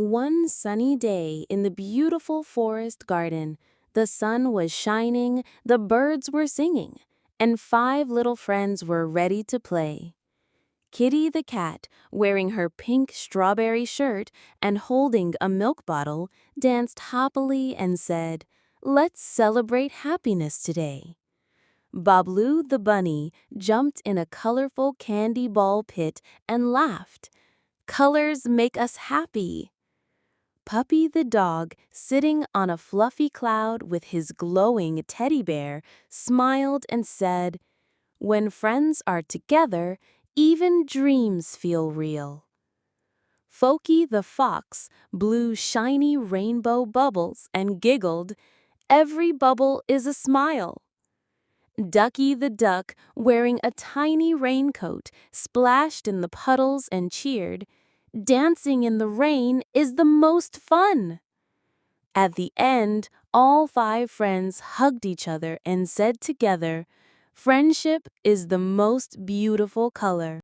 One sunny day in the beautiful forest garden, the sun was shining, the birds were singing, and 5 little friends were ready to play. Kitty the cat, wearing her pink strawberry shirt and holding a milk bottle, danced happily and said, "Let's celebrate happiness today." Babloo the Bunny jumped in a colorful candy ball pit and laughed. "Colors make us happy." Puppy the dog, sitting on a fluffy cloud with his glowing teddy bear, smiled and said, "When friends are together, even dreams feel real." Fokie the Fox blew shiny rainbow bubbles and giggled, "Every bubble is a smile." Ducky the Duck, wearing a tiny raincoat, splashed in the puddles and cheered, "Dancing in the rain is the most fun." At the end, all 5 friends hugged each other and said together, "Friendship is the most beautiful color."